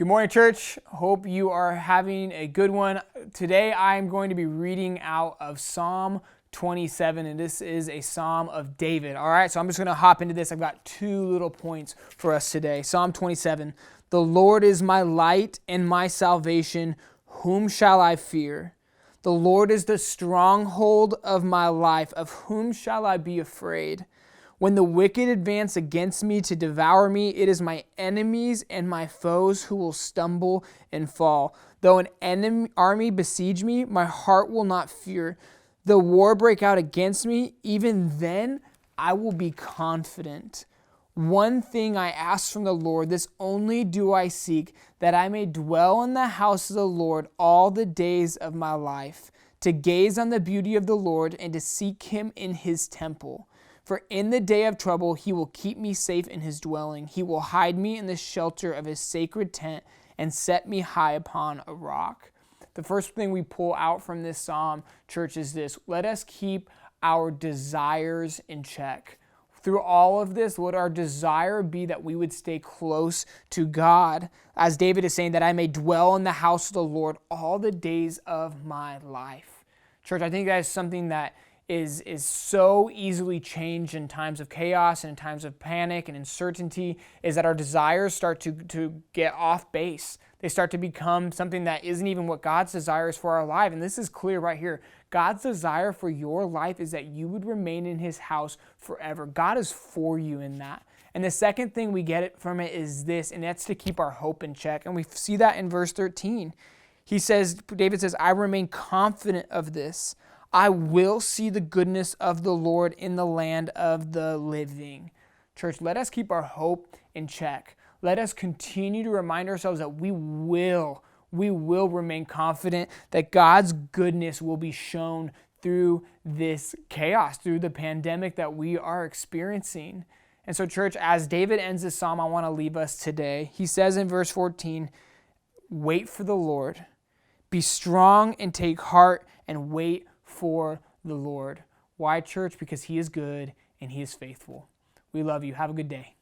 Good morning, church. Hope you are having a good one. Today I'm going to be reading out of Psalm 27, and this is a Psalm of David. All right, so I'm just going to hop into this. I've got two little points for us today. Psalm 27, "The Lord is my light and my salvation. Whom shall I fear? The Lord is the stronghold of my life. Of whom shall I be afraid? When the wicked advance against me to devour me, it is my enemies and my foes who will stumble and fall. Though an army besiege me, my heart will not fear. Though war break out against me, even then I will be confident. One thing I ask from the Lord, this only do I seek, that I may dwell in the house of the Lord all the days of my life, to gaze on the beauty of the Lord and to seek him in his temple. For in the day of trouble, he will keep me safe in his dwelling. He will hide me in the shelter of his sacred tent and set me high upon a rock." The first thing we pull out from this psalm, church, is this: let us keep our desires in check. Through all of this, would our desire be that we would stay close to God? As David is saying, that I may dwell in the house of the Lord all the days of my life. Church, I think that is something that is so easily changed in times of chaos and in times of panic and uncertainty, is that our desires start to get off base. They start to become something that isn't even what God's desires for our life. And this is clear right here. God's desire for your life is that you would remain in his house forever. God is for you in that. And the second thing we get from it is this, and that's to keep our hope in check. And we see that in verse 13. David says, "I remain confident of this. I will see the goodness of the Lord in the land of the living." Church, let us keep our hope in check. Let us continue to remind ourselves that we will remain confident that God's goodness will be shown through this chaos, through the pandemic that we are experiencing. And so, church, as David ends this psalm, I want to leave us today. He says in verse 14, "Wait for the Lord. Be strong and take heart and wait for the Lord." Why, church? Because he is good and he is faithful. We love you. Have a good day.